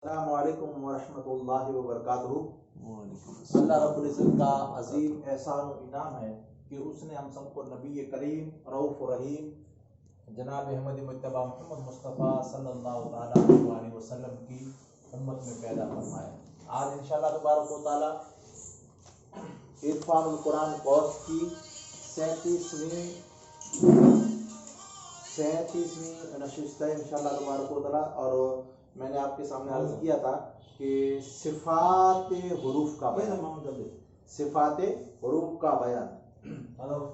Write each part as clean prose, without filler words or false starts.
अस्सलामु अलैकुम वरहमतुल्लाहि वबरकातुहू। अल्लाह रब्बुल इज़्ज़त का अजीम एहसान व इनाम है कि उसने हम सबको नबी करीम रऊफ़ रहीम जनाब अहमद मुज्तबा मोहम्मद मुस्तफ़ा सल्लल्लाहु अलैहि वसल्लम की उम्मत में पैदा फरमाया। आज इंशाअल्लाह तबारक व तआला इरफानुल कुरान कोर्स की 37वीं नशिस्त है इंशाअल्लाह तबारक व तआला। और मैंने आपके सामने अर्ज किया था कि सिफात हुरूफ का बयान, सिफात हुरूफ का बयान।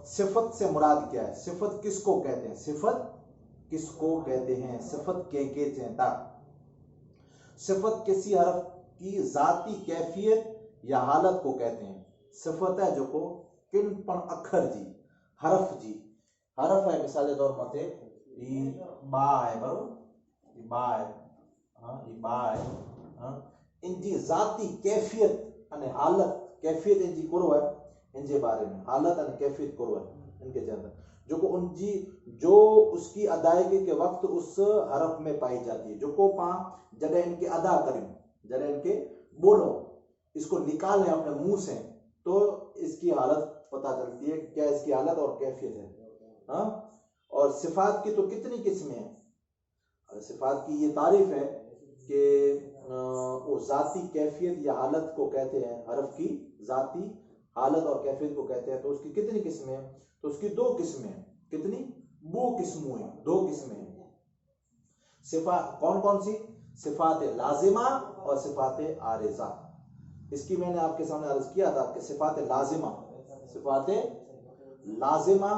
सिफत से मुराद क्या है, सिफत किसको कहते हैं, सिफत किसको कहते हैं, सिफत के चेता। सिफत किसी हरफ की जाती कैफियत या हालत को कहते हैं। सिफत है जो को किन पण अखर जी हरफ जी हरफ है, मिसाल के तौर मथे बा है, बरोबर बा है, बा है, इनकी जाती कैफियत अने हालत, कैफियत इनकी करो है, इनके बारे में हालत अने कैफियत करो है इनके अंदर जो को उनकी जो उसकी अदायगी के वक्त उस हरफ में पाई जाती है। जो को पा जगह इनके अदा करें, जगह इनके बोलो, इसको निकालें अपने मुंह से, तो इसकी हालत पता चलती है क्या इसकी हालत और कैफियत है। और सिफात की तो कितनी किस्में हैं। सिफात की ये तारीफ है कि वो जाती कैफियत या हालत को कहते हैं, हरफ की जाती हालत और कैफियत को कहते हैं। तो उसकी कितनी किस्में हैं, तो उसकी दो किस्में हैं। कितनी, वो किस्में हैं, दो किस्में हैं। सिफात कौन कौन सी, सिफात लाजिमा और सिफात आरिजा। इसकी मैंने आपके सामने अर्ज किया था कि सिफात लाजिमा, सिफात लाजिमा,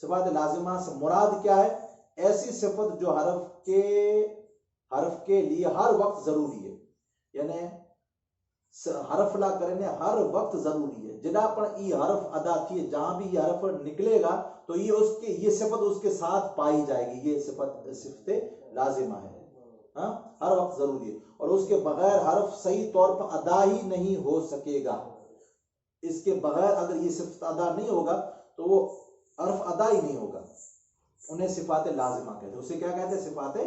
सिफात लाजिमा से मुराद क्या है, ऐसी सिफत जो हरफ के लिए हर वक्त जरूरी है, यानी हरफ ला करने हर वक्त जरूरी है। जदा पर ये हरफ अदा थी, जहां भी ये हरफ निकलेगा तो ये सिफत उसके साथ पाई जाएगी। ये सिफत लाजिमा है, हर वक्त जरूरी है और उसके बगैर हरफ सही तौर पर अदा ही नहीं हो सकेगा। इसके बगैर अगर ये सिफत अदा नहीं होगा तो वो हरफ अदा ही नहीं होगा। उन्हें सिफात लाजिमा कहते हैं। उसे क्या कहते हैं, सिफात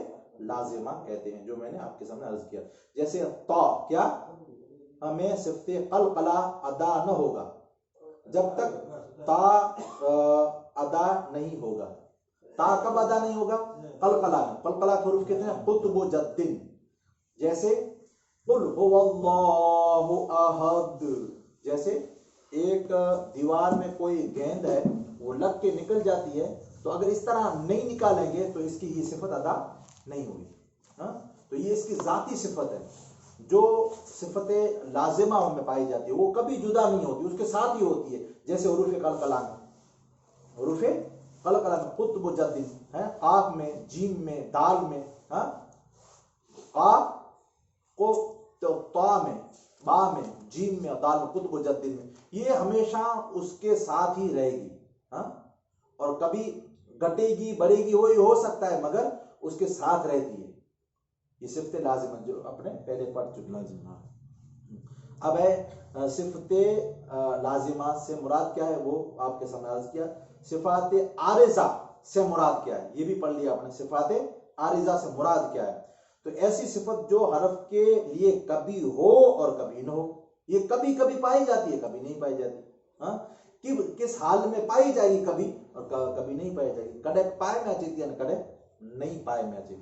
लाजिमा कहते हैं, जो मैंने आपके सामने अर्ज किया। जैसे ता, क्या हमें सिफत कलकला अदा न होगा जब तक ता अदा नहीं होगा। ता कब अदा नहीं होगा, कलकला में। कलकला के हुरूफ कितने हैं, कुतुब जद्दिन। जैसे कुल हुवल्लाहु अहद, जैसे एक दीवार में कोई गेंद है, वो लग के निकल जाती है, तो अगर इस तरह नहीं निकालेंगे तो इसकी ये सिफत अदा नहीं हुई। तो ये इसकी जाती सिफत है जो सिफत लाजिमा में पाई जाती है, वो कभी जुदा नहीं होती, उसके साथ ही होती है। जैसे हुरूफ कलकला में, हुरूफ कलकला में कुतुब जद्दिन है, काफ में, जीम में, दाल में, काफ को तो ता में, बा में, जीम में और दाल में, कुतुब जद्दिन में, ये हमेशा उसके साथ ही रहेगी। और कभी घटेगी बढ़ेगी वही हो सकता है, मगर उसके साथ रहती है। ये सिफत लाजिमा जो अपने पहले पढ़ चुके हैं। अब है सिफत लाजिमा से मुराद क्या है, वो आपके सामने अर्ज किया। सिफात आरिजा से मुराद क्या है, ये भी पढ़ लिया आपने। सिफात आरिजा से मुराद क्या है, तो ऐसी सिफत जो हरफ के लिए कभी हो और कभी न हो। ये कभी कभी पाई जाती है, कभी नहीं पाई जाती। किस हाल में पाई जाएगी, कभी और कभी नहीं पाई जाएगी। कड़े पाए में अची थी, कड़े नहीं पाए में अची।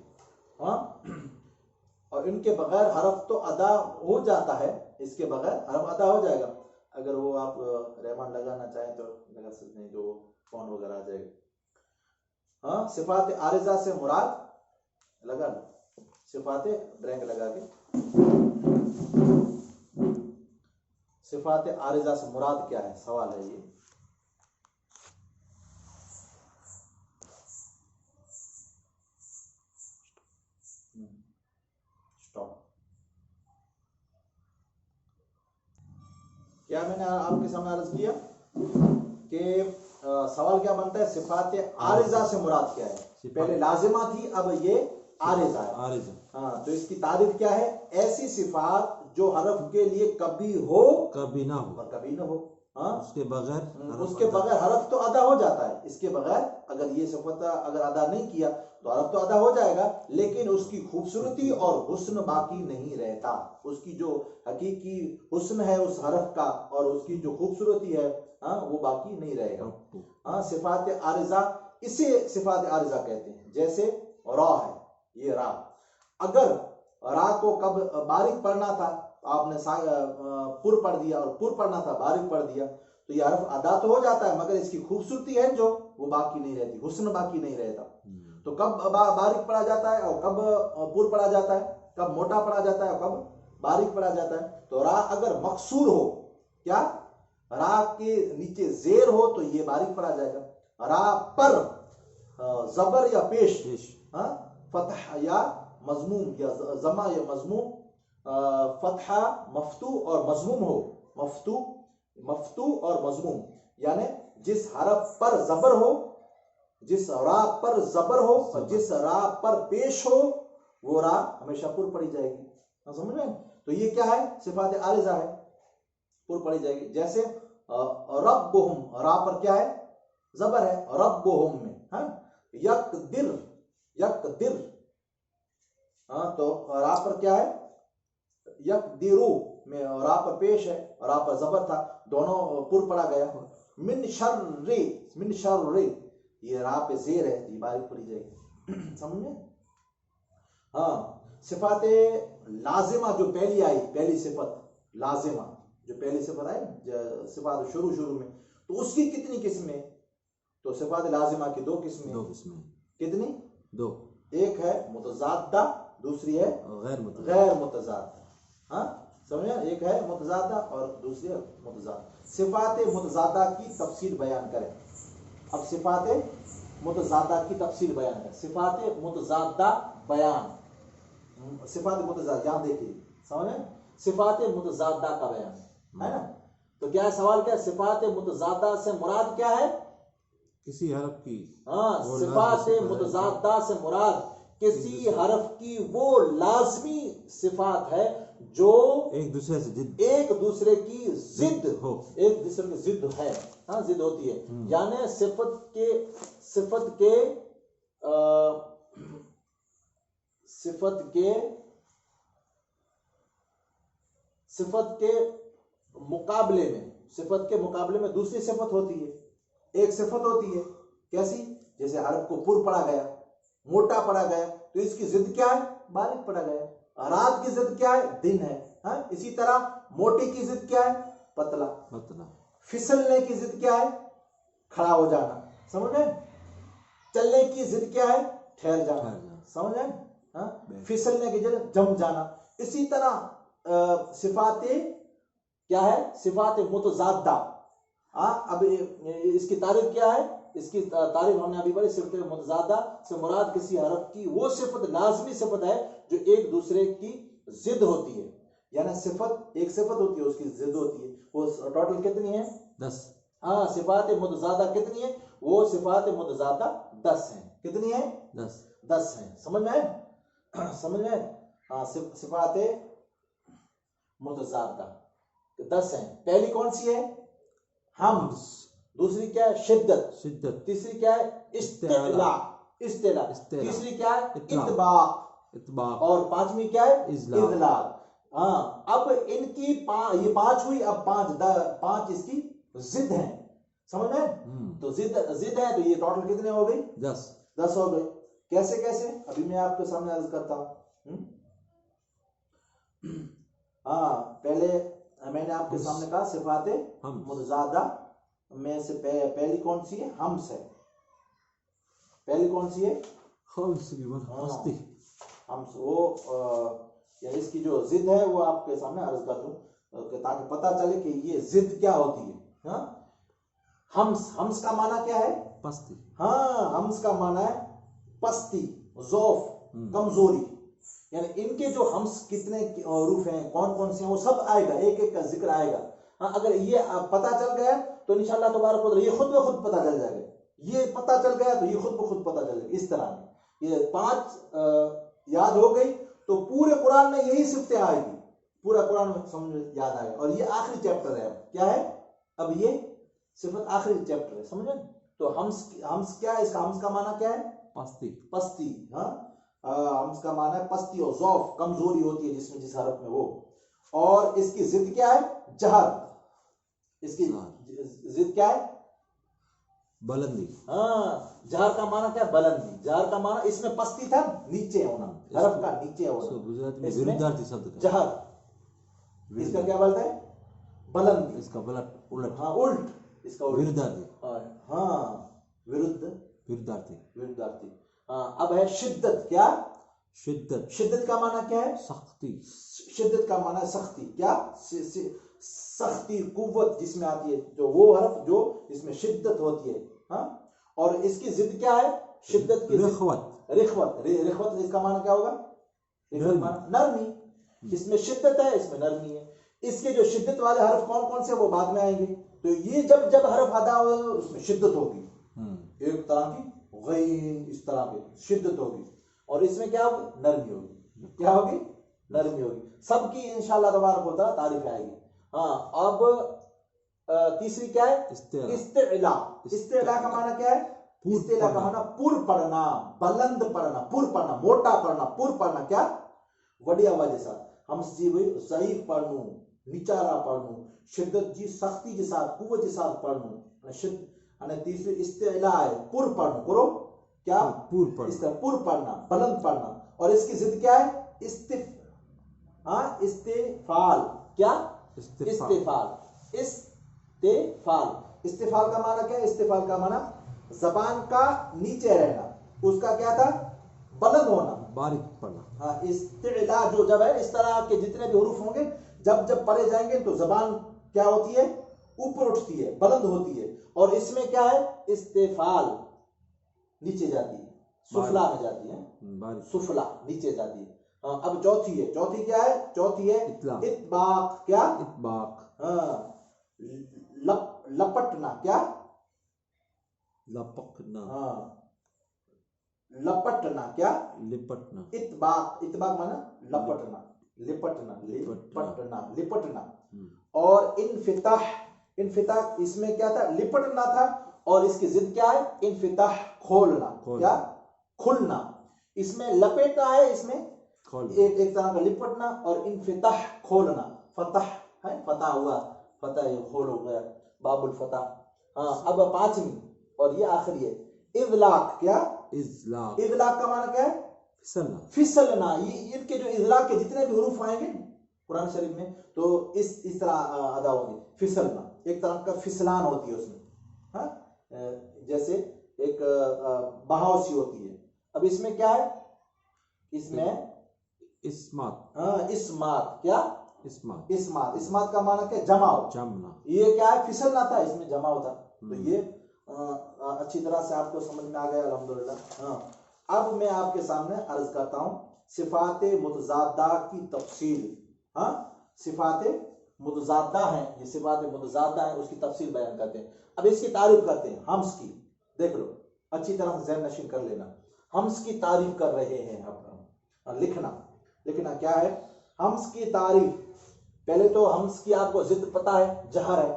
और इनके बगैर हरफ तो अदा हो जाता है, इसके बगैर हरफ अदा हो जाएगा। अगर वो आप रहमान लगाना चाहें तो लगा सकते हैं, जो फोन वगैरह आ जाएगा। सिफात आरिजा से मुराद लगा लो, सिफात ब्रैंक लगा के, सिफात आरिजा से मुराद क्या है, सवाल है ये। स्टॉप। क्या मैंने आपके सामने अर्ज किया कि सवाल क्या बनता है, सिफात आरिजा से मुराद क्या है। पहले लाजिमा थी, अब ये आरिजा है। आरिजा, तो इसकी तारीफ क्या है, ऐसी सिफात जो हरफ के लिए कभी हो, कभी ना हो और कभी ना हो। हाँ उसके बगैर उसके बगैर हरफ तो अदा हो जाता है, इसके बगैर अगर ये सिफत अगर अदा नहीं किया तो हरफ तो अदा हो जाएगा, लेकिन उसकी खूबसूरती और हुस्न बाकी नहीं रहता। उसकी जो हकीकी हुस्न है उस हरफ का और उसकी जो खूबसूरती है हाँ वो बाकी नहीं रहेगा। हाँ सिफात आरिजा, इसे सिफात आरिजा कहते हैं। जैसे रा है, ये रा, अगर रा को कब बारीक पढ़ना था आपने पुर पढ़ दिया और पुर पढ़ना था बारीक पढ़ दिया तो ये हरफ अदा तो हो जाता है, मगर इसकी खूबसूरती है जो वो बाकी नहीं रहती, हुस्न बाकी नहीं रहता। तो कब बारीक पढ़ा जाता है और कब पुर पढ़ा जाता है, कब मोटा पढ़ा जाता है और कब बारीक पढ़ा जाता है। तो रा अगर मकसूर हो, क्या रा के नीचे जेर हो तो ये बारीक पढ़ा जाएगा। रा पर जबर या पेश, फतह या मजमूम या जमा या मजमूम, फतहा मफ्तू और मजमूम हो, मफ्तू और मजमूम, यानी जिस हरफ पर जबर हो, जिस रा पर जबर हो और जिस रा पर पेश हो वो रा हमेशा पुर पढ़ी जाएगी। समझ में? तो ये क्या है, सिफात आरिजा है, पुर पढ़ी जाएगी। जैसे रब्बुहुम, रा पर क्या है, जबर है, रब्बुहुम में हाँ, यकदिर, यकदिर हाँ, तो रा पर क्या है, यकदिरु में रा पर पेश है, रा पर जबर था, दोनों पुर पढ़ा गया। मिन शर्रि, मिन शर्रि, ये रा पे जेर है, ये बारीक पढ़ी जाएगी। समझ में? हाँ सिफाते लाजिमा जो पहली आई, पहली सिफत लाजिमा जो पहली सिफत आई सिफात शुरू में, तो उसकी कितनी किस्में? तो सिफात लाजिमा की दो किस्में। दो किस्में। कितनी? दो। एक है मुतजादा, दूसरी है गैर मुतजादा। हाँ समझे? एक है मुतजादा और दूसरी है मुतजादा। सिफात मुतजादा की तफसील बयान करें। अब सिफात मुतजादा की तफसील बयान करें। सिफात मुतजादा बयान, सिफात मुतजादा, यहाँ देखिए समझे, सिफात मुतजादा का बयान है ना। तो क्या सवाल, क्या सिफात मुतजादा से मुराद क्या है? किसी हरफ की, हाँ सिफात मुतजादा से मुराद किसी हरफ की वो लाजमी सिफात है जो एक दूसरे से जिद, एक दूसरे की जिद हो, एक दूसरे की जिद है। हाँ जिद होती है, यानी सिफत के मुकाबले में दूसरी सिफत होती है। एक सिफत होती है कैसी, जैसे हरफ को पुर पढ़ा गया, मोटा पढ़ा गया, तो इसकी जिद क्या है, बारीक पढ़ा गया। रात की जिद क्या है, दिन है। हाँ इसी तरह मोटी की जिद क्या है, पतला। फिसलने की जिद क्या है, खड़ा हो जाना। समझ में? चलने की जिद क्या है, ठहर जाना। समझ में? हाँ फिसलने की जिद जम जाना। इसी तरह सिफाते क्या है, सिफात मुतजादा। अब इसकी तारीफ क्या है, इसकी तारीफ हमने अभी पढ़ी। सिफत मुतजादा से मुराद किसी हरफ की वो सिफत, लाजमी सिफत है जो एक दूसरे की जिद होती है। यानी सिफत, एक सिफत होती है उसकी जिद होती है। वो टोटल कितनी है, 10। हाँ सिफात मुतजादा कितनी है, वो सिफात मुतजादा 10 है। कितनी है, 10 है। समझ में आए? समझ में? हाँ सिफात मुतजादा 10 है। पहली कौन सी है, हम्स। दूसरी क्या है, शिद्दत। तीसरी क्या है, इस्तिला। तीसरी क्या है, इत्बाक। और पांचवी क्या है, इज़लाल। हाँ अब इनकी ये 5 हुई। अब 5 इसकी जिद है। समझ में? तो जिद है, तो ये टोटल कितने हो गई, 10 हो गए। कैसे कैसे अभी मैं आपके सामने अर्ज करता हूं। हाँ पहले मैंने आपके सामने कहा सिफाते मुतजादा में से पहली कौन सी है, हम्स है। पहली कौन सी है, हम्स। वो या इसकी जो जिद है वो आपके सामने अर्ज कर दूं ताकि पता चले कि ये जिद क्या होती है। हाँ हम्स का माना क्या है, पस्ती। हाँ हम्स का माना है पस्ती, ज़ौफ, कमजोरी। यानी इनके जो हम्स कितने रूफ हैं, कौन कौन से हैं, वो सब आएगा, एक एक का जिक्र आएगा। हाँ अगर ये पता चल गया तो इंशाअल्लाह तबारक व तआला ये खुद ब खुद पता चल जाएगा। ये पता चल गया तो ये खुद ब खुद पता चल जाएगा। इस तरह ये 5 याद हो गई तो पूरे कुरान में यही सिफतें आएगी, पूरा कुरान में समझ याद आएगा। और ये आखिरी चैप्टर है। क्या है, अब ये सिफत आखिरी चैप्टर है, समझे? तो हम्स क्या है? इसका हम्स का माना क्या है? पस्ती। पस्ती। हाँ, हम्स का माना है पस्ती और ज़ौफ कमजोरी होती है जिसमें जिस हरफ में वो। और इसकी जिद क्या है? जहर। इसकी जिद क्या है? बुलंदी। हाँ, जहर का माना क्या है? बुलंदी। जहर का माना इसमें पस्ती था, नीचे होना, हरफ का नीचे होना। गुजराती में इसमें विरुद्धार्थी शब्द का जहर, इसका क्या बोलते हैं? बुलंदी। इसका उलट। हाँ, उल्ट, इसका उल्ट। विरुद्धार्थी। हाँ, विरुद्धार्थी। विरुद्धार्थी। हाँ, अब है शिद्दत। क्या? शिद्दत। शिद्दत का माना क्या है? सख्ती। शिद्दत का माना है सख्ती। क्या? सख्ती, कुव्वत जिसमें आती है, जो वो हरफ जो इसमें शिद्दत होती है। हाँ, और इसकी जिद क्या है? शिद्दत की रिख्वत। रिख्वत इसका माना क्या होगा? रिख्वत माना नरमी। इसमें शिद्दत है, इसमें नरमी है। इसके जो शिद्दत वाले हरफ कौन कौन से वो बाद में आएंगे। तो ये जब जब हरफ अदा हो उसमें शिद्दत होगी, एक तरह की गैन, इस तरह की शिद्दत होगी। और इसमें क्या होगी? नरमी होगी। क्या होगी? नरमी होगी। सबकी इंशाअल्लाह तबारक व तआला तारीफ आएगी। हाँ, अब तीसरी क्या है? इस्तिला। इस्तिला का माना क्या है? इस्तिला का माना पुर पढ़ना, बुलंद पढ़ना, पुर पढ़ना, मोटा पढ़ना, पुर पढ़ना। क्या? वड़ी आवाज के साथ। हम ज़ईफ पढ़नू, निचारा पढ़नू, शिद्दत जी सख्ती के साथ, कुव्वत के साथ पढ़नू। અને तीसरी इस्तिला है, पुर पढ़ना। करो क्या? पुर पढ़ना, बुलंद पढ़ना। और इसकी जिद क्या है? इस्तिफाल। क्या? इस्तिफाल। इस्तिफाल का माना क्या है? इस्तिफाल का माना जबान का नीचे रहना, उसका क्या था? बुलंद होना, बारीक पढ़ना। हाँ, इस्तिला जो जब है, इस तरह के जितने भी हुरूफ होंगे जब जब पढ़े जाएंगे तो जबान क्या होती है? ऊपर उठती है, बुलंद होती है। और इसमें क्या है? इस्तिफाल नीचे जाती है, सुफला में जाती है, सुफला नीचे जाती है। हाँ, अब चौथी है। चौथी क्या है? चौथी है इत्बाक। क्या? इत्बाक। हाँ, लपटना। क्या? लपकना। हाँ, लपटना। क्या? लिपटना। इत्बाक। इत्बाक माना लपटना, लिपटना। और इनफिताह। इनफिताह इसमें क्या था? लिपटना था। और इसकी जिद क्या है? इनफिताह, खोलना। क्या? खुलना। इसमें लपेटना है, इसमें एक तरह का लिपटना। और इनफिताह, खोलना। फतह है, फतह हुआ, फतह खोल हो गया, बाबुल फतह। हाँ, अब पांचवी और ये आखिरी है, इज़लाक। क्या? इज़लाक। इज़लाक का माना क्या है? फिसलना। ये इनके जो इज़लाक के जितने भी हुरूफ आएंगे कुरान शरीफ में तो इस तरह अदा होंगे। फिसलना, एक तरह का फिसलान होती है उसमें। हाँ, जैसे एक बहाव सी होती है। अब इसमें क्या है? इसमें इस्मात। हाँ, इस्मात। क्या? इस्मात का माना क्या? जमाव, जमना। ये क्या है? फिसलना था, इसमें जमाव था। तो ये अच्छी तरह से आपको समझ में आ गया, अल्हम्दुलिल्लाह। हाँ, अब मैं आपके सामने अर्ज करता हूँ सिफाते मुतज़ादा की तफसील। हाँ, सिफाते मुतज़ादा है, ये सिफाते मुतज़ादा है, उसकी तफसील बयान करते हैं। अब इसकी तारीफ करते हैं हम्स की। देख लो, अच्छी तरह से ज़हन नशीन कर लेना। हम्स की तारीफ कर रहे हैं हम। लिखना क्या है? हम्स की तारीफ। पहले तो हम्स की आपको जिद पता है, जहर है।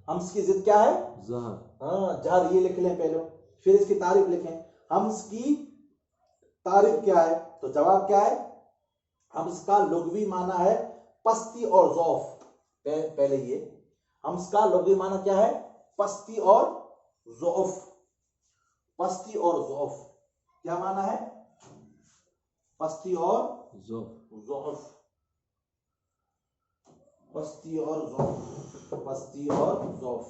हम्स की जिद क्या है? जहर। हाँ, जहर, ये लिख लें पहले, फिर इसकी तारीफ लिखें। हम्स की तारीफ क्या है? तो जवाब क्या है? हम्स का लुग़वी माना है पस्ती और ज़ौफ। पहले ये हम्स का लुग़वी माना क्या है? पस्ती और ज़ौफ। पस्ती और ज़ौफ क्या माना है? पस्ती और ज़ौफ। पस्ती और ज़ौफ। पस्ती और ज़ौफ।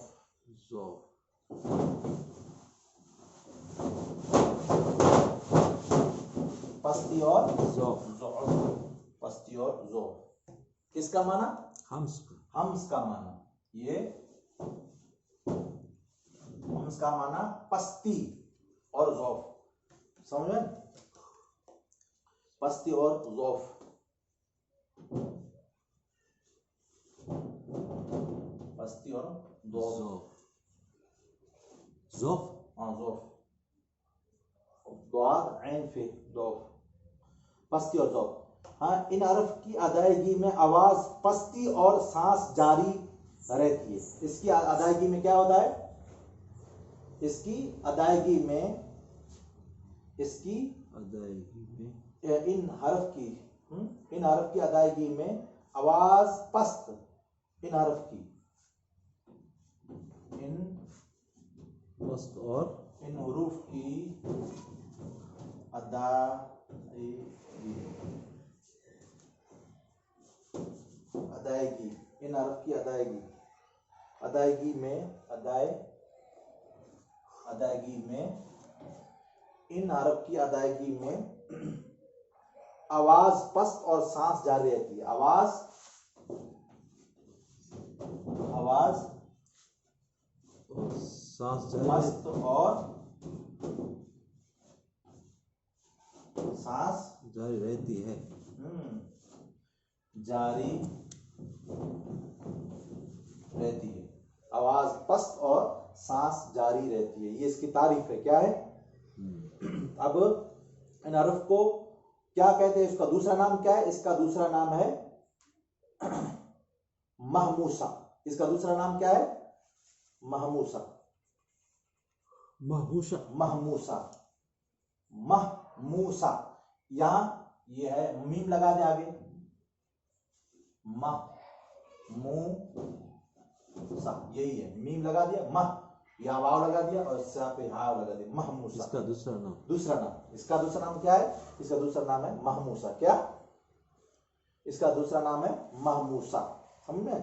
पस्ती और ज़ौफ। पस्ती और ज़ौफ किसका माना? हम्स का माना। ये हम्स का माना पस्ती और ज़ौफ। समझे? पस्ती और ज़ौफ। पस्ती और ज़ौफ। हाँ, ज़ौफ, द्वाद ऐन फे, ज़ौफ, पस्ती और ज़ौफ। हाँ, इन हरफ की अदायगी में आवाज पस्ती और सांस जारी रहती है। इसकी अदायगी में क्या होता है? इसकी अदायगी में इन हरफ की अदायगी में आवाज पस्त, इन हरफ की, इन पस्त और इन हुरूफ की अदायगी, इन हरफ की अदायगी में इन हरफ की अदायगी में आवाज पस्त और सांस जारी रहती है। आवाज सांस पस्त और सांस जारी रहती है। जारी रहती है। आवाज पस्त और सांस जारी रहती है। ये इसकी तारीफ है। क्या है? अब इन हरफ को क्या कहते हैं? इसका दूसरा नाम क्या है? इसका दूसरा नाम है महमूसा। इसका दूसरा नाम क्या है? महमूसा। यहां ये है, मीम लगा दे आगे, महमूसा, यही है, मीम लगा दिया, मह या वाव लगा दिया और इससे पे हा लगा दिया, महमूसा। इसका दूसरा नाम इसका दूसरा नाम क्या है? इसका दूसरा नाम है महमूसा। क्या? इसका दूसरा नाम है महमूसा। समझे?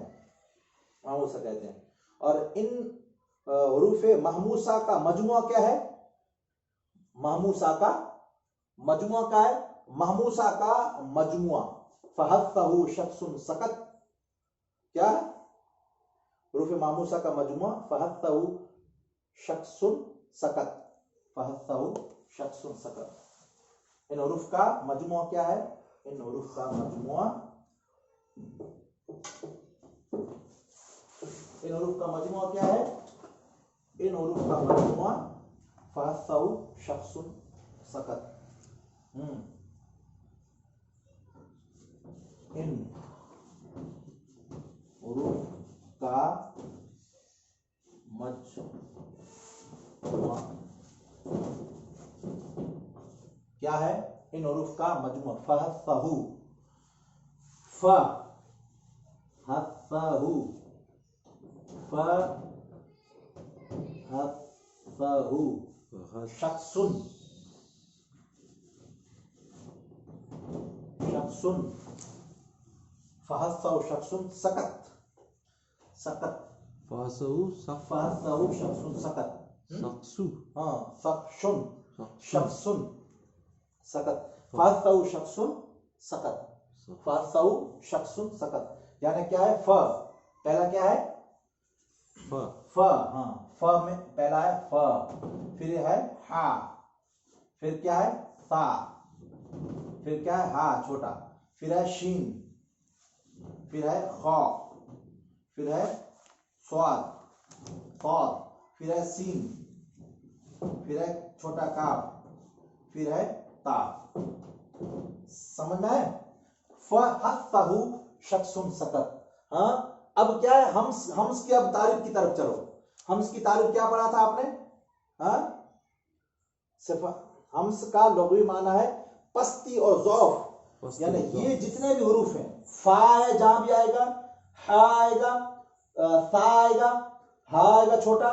महमूसा कहते हैं। और इन हुरूफ महमूसा का मजमुआ क्या है? महमूसा का मजमुआ फहस्सहु शख्सुन सकत। क्या है? हुरूफ महमूसा का मजमुआ फहस्सहु शख्सुन सकत। इन हुरूफ का मजमुआ क्या है? इन हुरूफ का मजमुआ क्या है? इन हुरूफ का मजमुआ फहस्सहु शख्सुन सकत। इन हुरूफ का मजमुआ क्या है? इन हुरूफ का मजमुआ फहस्सहु शख्सुन फहस्सहु शख्सुन सकत। फहस्सहु शख्सुन सकत। शख्सुन सकत। यानी क्या है? फ पहला क्या है? फ में पहला है फ, फिर है हा, फिर क्या है? सा, फिर क्या है? हा छोटा, फिर है शीन, फिर है खा, फिर है स्वाद, फिर है सीन, फिर है छोटा काफ, फिर है ता। समझ में है? फहस्सहु शख्सुन सकत। हाँ, अब क्या है? हम्स की अब तारीफ की तरफ चलो। हम्स की तारीफ क्या पढ़ा था आपने? हाँ, हम्स का लुग़वी माना है पस्ती और ज़ौफ। यानी ये जितने भी हुरूफ हैं, फा है जहां भी आएगा, हा आएगा, सा आएगा, हा आएगा छोटा,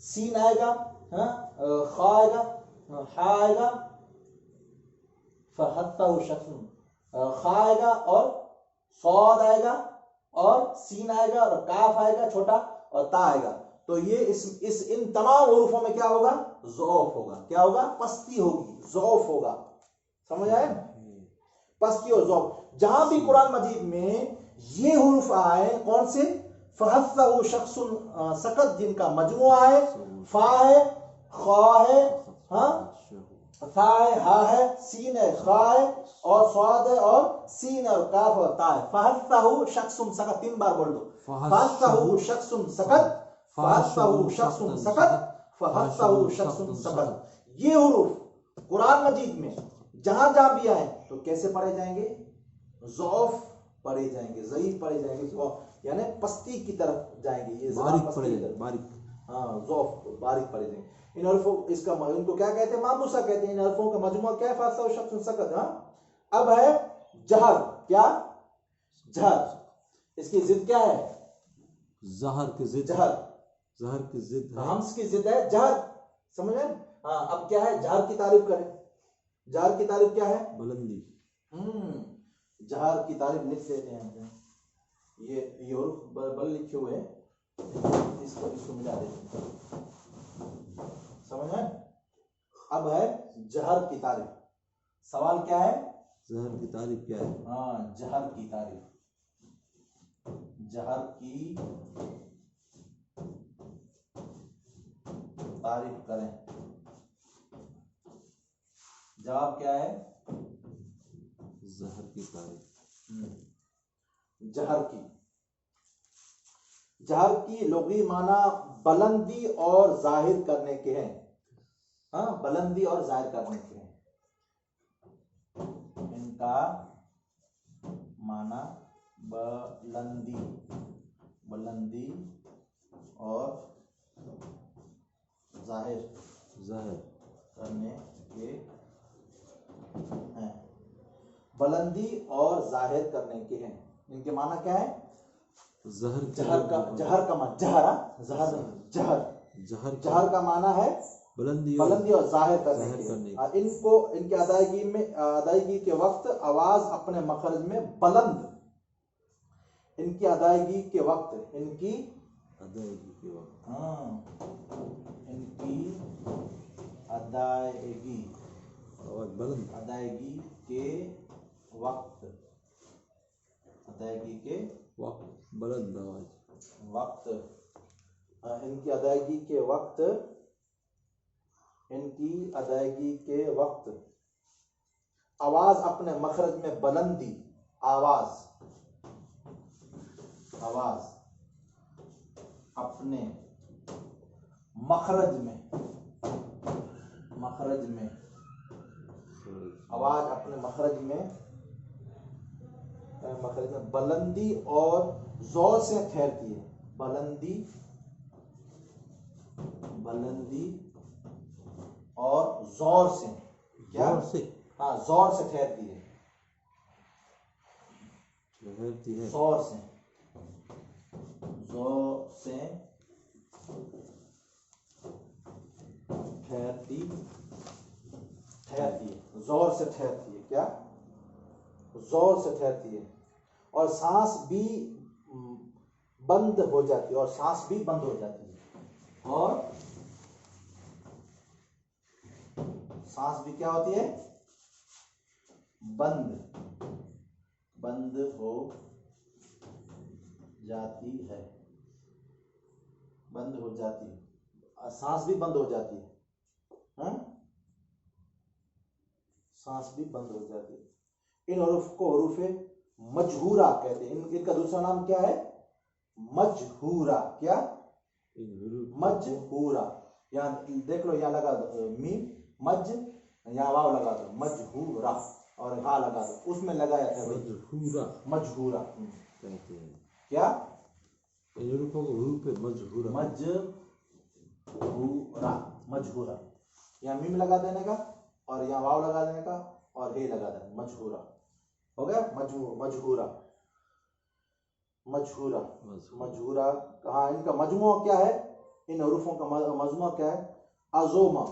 सीन आएगा, खा आएगा, हा आएगा, फहस्सहु शख्सुन, खा आएगा और सौद आएगा और सीन आएगा और काफ आएगा छोटा और ता आएगा। तो ये इस इन तमाम हुरूफों में क्या होगा? ज़ौफ होगा। क्या होगा? पस्ती होगी, ज़ौफ होगा। समझ आए? पस्ती और ज़ौफ। जहां भी कुरान मजीद में ये हुरूफ आए, कौन से? फहस्सहु शख्सुन सकत, जिनका मजमुआ है, फा है, खा है, सा है, हा है, सीन है, खा है और स्वाद है और सीन और काफ और ता है। फहस्सहु शख्सुन सकत, 3 बार बोल दो। फहस्सहु शख्सुन सकत, फहस्सहु शख्सुन सकत, फहस्सहु शख्सुन सकत। ये हुरूफ कुरान मजीद में जहां जहां भी आए तो कैसे पढ़े जाएंगे? ज़ौफ पड़े जाएंगे, ज़ईफ पड़े जाएंगे, यानी पस्ती की तरफ जाएंगे, ये बारीक पस्ती पड़े की जाएंगे, तरफ। बारीक। हाँ, ज़ौफ बारीक पड़े जाएंगे। इन हरफों इसका इनको क्या कहते हैं? मामूसा कहते हैं। इन हरफों का मजमूआ क्या है? फासा और शख्स सकत। हाँ, अब है जहर। क्या? जहर। इसकी जिद क्या है? जहर की जिद, जहर। जहर की जिद है, हम्स की जिद है जहर, समझ में? हाँ, अब क्या है? जहर की तारीफ करें। जहर की तारीफ क्या है? बुलंदी। जहर की तारीफ लिख देते हैं। ये हरूफ बल लिखे हुए हैं, इसको मिला देते हैं, समझ में? अब है जहर की तारीफ। सवाल क्या है? जहर की तारीफ क्या है? हाँ, जहर की तारीफ। जहर की तारीफ करें। जवाब क्या है? जहर की तारीफ। जहर की। जहर की लुग़वी माना बुलंदी और जाहिर करने के हैं। हाँ, बुलंदी और जाहिर करने के हैं। इनका माना बुलंदी, बुलंदी और जाहिर करने के हैं। बुलंदी और जाहिर करने के हैं। इनके माना क्या है? जहर का माना जहर का माना है बुलंदी और जाहिर करने के। इनके अदायगी के वक्त आवाज अपने मखरज में बुलंद। इनकी अदायगी के वक्त, इनकी अदायगी के वक्त, इनकी अदायगी बुलंद, अदायगी के वक्त, अदायगी के वक्त बुलंद आवाज, वक्त, इनकी अदायगी के वक्त, इनकी अदायगी के वक्त आवाज अपने मखरज में बुलंदी, आवाज अपने मखरज में आवाज अपने मखरज में बुलंदी और जोर से ठहरती है। बुलंदी और जोर से, क्या? जोर से, हाँ, जोर से ठहरती है, जोर से ठहरती है, जोर से ठहरती है। क्या? जोर से ठहरती है। और सांस भी बंद हो जाती है, और सांस भी बंद हो जाती है, और सांस भी क्या होती है? बंद हो जाती है, बंद हो जाती है, सांस भी बंद हो जाती है। हाँ? सांस भी बंद हो जाती है। इन हरूफ को हरूफे मजहूरा कहते हैं। इनका दूसरा नाम क्या है? मजहूरा। क्या? मजहूरा। यहाँ देख लो, यहाँ लगा दो मीम, मज, यहाँ वाव लगा दो, मजहूरा, और हा लगा दो, उसमें लगाया था मजहूरा कहते हैं। क्या? मजहूरा। यहाँ मीम लगा देने का, और यहाँ वाव लगा देने का, और हे लगा देना, मजहूरा हो गया। मजहूरा। हाँ, इनका मजमुआ क्या है? इन हरूफों का मजमुआ क्या है? अज़ोमा।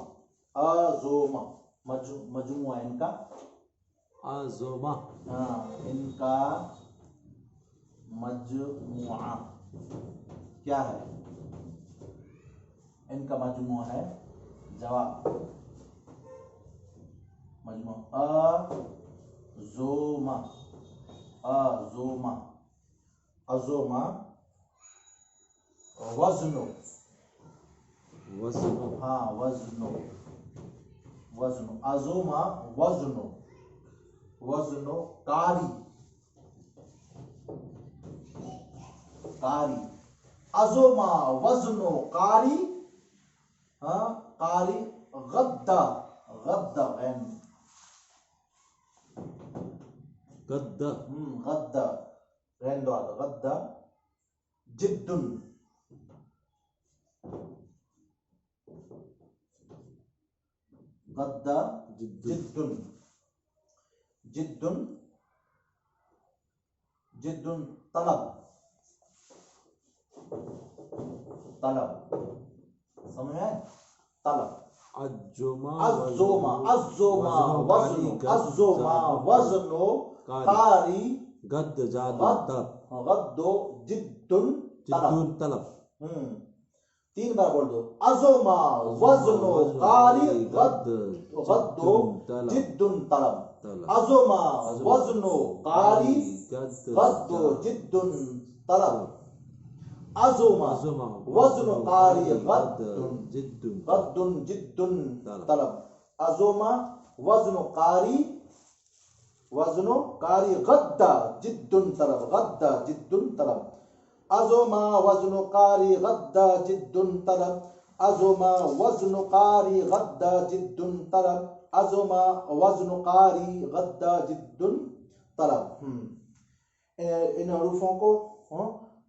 मजमुआ इनका अज़ोमा। हाँ, इनका मजमुआ क्या है? इनका मजमुआ है जवाब, मजमुआ अज़ोमा। अज़ोमा वज़्नो। हाँ, वज़्नो। अज़ोमा वज़्नो कारी। अज़ोमा वज़्नो कारी। हाँ, कारी गद्दा गद्दा। जैन द्वार गद्दा जिद्दुन गद्दा जिद्दुन जिद्दुन जिद्दुन तलब तलब समझ में तलब अज्जुमा अज़्ज़ोमा अज़्ज़ोमा वज़्नु अज़्ज़ोमा वज़्नु कारी गद्द जाद तलब गद्दो जिद्दुन जिद्दुन तलब 3 बार बोल दो अज़ोमा वज़्नु कारी गद्दो जिद्दुन तलब अज़ोमा वज़्नु कारी गद्दो जिद्दुन तलब अज़ोमा वज़्नु कारी गद्दुन जिद्दुन तलब अज़ोमा वज़्नु कारी गद्दा जिद्दुन तलब गद्दा जिद्दुन तलब अज़ोमा वज़्नु कारी गद्दा जिद्दुन तलब अज़ोमा वज़्नु कारी गद्दा जिद्दुन तलब अज़ोमा वज़्नु कारी गद्दा जिद्दुन तलब। इन हरूफों को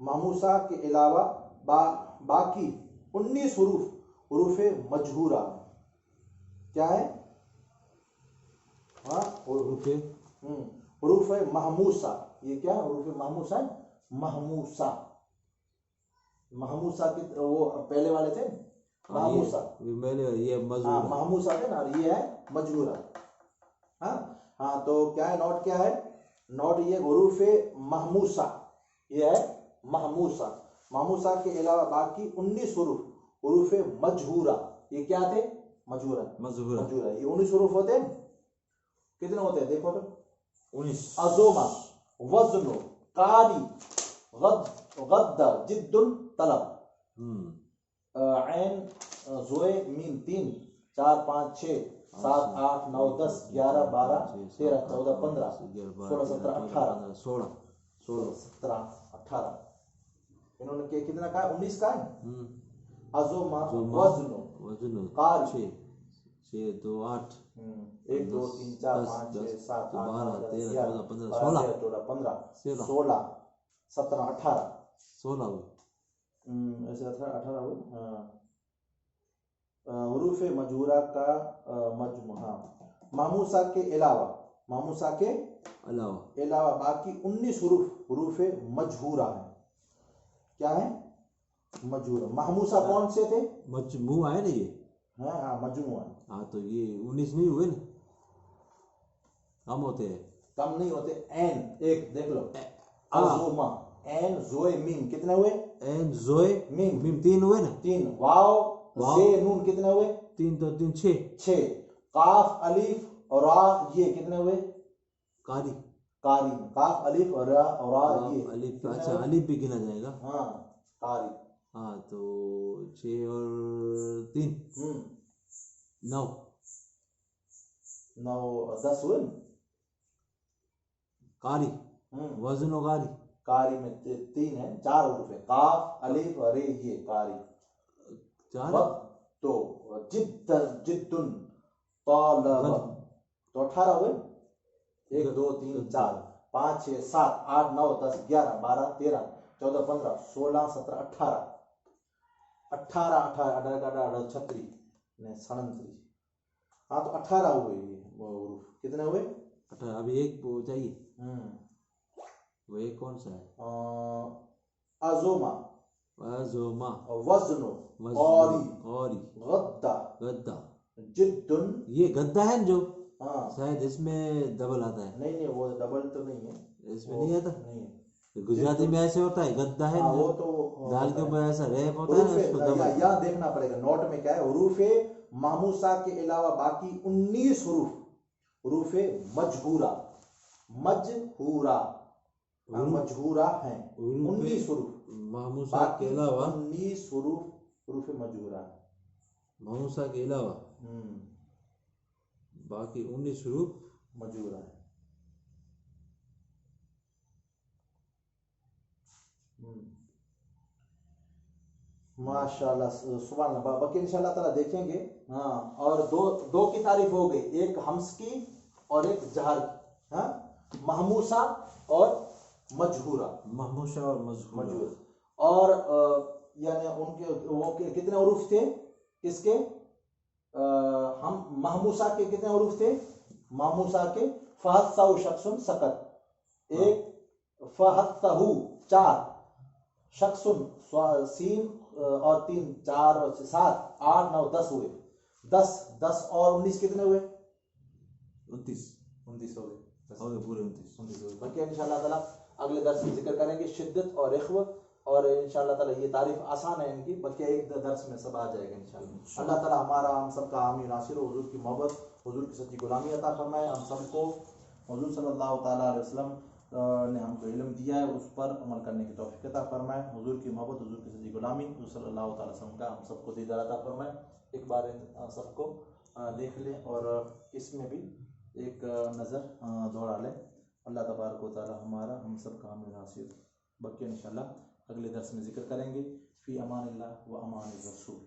मामूसा के अलावा बाकी 19 हुरूफ मजहूरा क्या है? हुरूफ महमूसा। ये क्या है? हुरूफ महमूसा है। महमूसा की वो पहले वाले थे महमूसा, ये महमूसा थे ना, ये है मजहूरा। हाँ तो क्या है नोट? क्या है नोट? ये हुरूफ महमूसा, ये है महमूसा। महमूसा के अलावा बाकी 19 हुरूफ मजहूरा। ये क्या थे? मजहूरा। ये 19 हुरूफ होते हैं। कितने होते हैं देखो तो 19। अज़ोमा वज़्नु कारी गद्दा जिद्दुन तलब ऐन ज़ोए मीम 3 4 5 6 7 8 9 10 11 12 13 14 15 16 17 18 इन्होंने कितना कहा? 19 का है। अज़ोमा वज़्नु कारी 6 2 8 1 2 3 4 5 6 7 8 9 10 11 12 13 14 15 16 17 18 16 ऐसे 18 हुए। हुरूफ मजहूरा का मजमूआ मामूसा के अलावा बाकी 19 हुरूफ मजहूरा है। क्या है? मजहूरा। महमूसा कौन से थे? मजमूआ है ना ये। हाँ मजमूआ। हाँ तो ये 19 नहीं हुए ना, कम होते हैं। कम नहीं होते। एन एक देख लो अज़ोमा एन ज़ोए मीम कितने हुए? एन ज़ोए मीम 3 हुए ना। 3 वाव से नून कितने हुए? 3 तो 3 6 काफ अलिफ और रा ये कितने हुए? कारी काफ अलिफ और रा ये अलिफ। अच्छा अलिफ भी गिना जाएगा। हाँ कारी। हाँ तो 6 और 3 9 और 10 हुए। कारी वज़्न कारी में 3 है, 4 हुरूफ है। काफ अलिफ और रे ये कारी। 4 तो जिद्दुन तलब तो 18 हुए। 1 2 3 4 5 6 7 8 9 10 11 12 13 14 15 16 17 18 36 ने 37। हाँ तो 18 हुए ये हुरूफ। कितने हुए? 18। अभी एक वो चाहिए। वो एक कौन सा है? अज़ोमा वज़्नु और गद्दा जिद्दुन। ये गद्दा है जो हाँ शायद इसमें डबल आता है। नहीं वो डबल तो नहीं है, इसमें नहीं आता। नहीं गुजराती में ऐसे होता है गद्दा है। वो तो दाल के ऊपर ऐसा रैप होता है ना, उसको डबल। यहाँ देखना पड़ेगा नोट में क्या है। हुरूफ मामूसा के अलावा बाकी 19 हुरूफ मजहूरा है। 19 हुरूफ मामूसा के अलावा 19 हुरूफ मजहूरा है। मामूसा के अलावा बाकी 19 हुरूफ मजहूरा है। माशाल्लाह सुभान अल्लाह। बाकी इंशाल्लाह ताला देखेंगे। हाँ और दो की तारीफ हो गई, एक हम्स की और एक जहर की। हाँ महमूसा और मजहूरा, महमूशा और मजहूरा। मजहूर। और यानी उनके वो कितने उरूफ थे किसके, हम महमूसा के कितने उरूफ थे, महमूसा के फहत्सहु शख्सुन सकत, एक फहत्सहु 4, शख्सुन सीन और 3 4 और 7 8 9 10 हुए, 10 और 19 कितने हुए, 29 हो गए, पूरे 29 हो गए। बाकी इंशाअल्लाह ताला अगले दर्स में जिक्र करेंगे शिद्दत और इख्व, और इंशाअल्लाह ताला ये तारीफ आसान है इनकी, बाकी एक दर्स में सब आ जाएगा इंशाअल्लाह। अल्लाह ताला हमारा हम सबका हामी नासिर, हुजूर की मोहब्बत, हुजूर की सच्ची गुलामी अता फरमाए। हम सबको हुजूर सल्लल्लाहु ताला अलैहि वसल्लम ने हमको इल्म दिया है उस पर अमल करने की तौफीक अता फरमाए। हुजूर की मोहब्बत, हुजूर की सच्ची गुलामी, हुजूर सल्लल्लाहु ताला अलैहि वसल्लम का हम सबको दीदार अता फरमाए। एक बार सबको देख लें और इसमें भी एक नज़र दौड़ा लें। अल्लाह तबारक व तआला हमारा हम सब का हामी नासिर। बाकी इंशाअल्लाह अगले दर्स में जिक्र करेंगे। फ़ी अमानिल्लाह व अमान रसूल।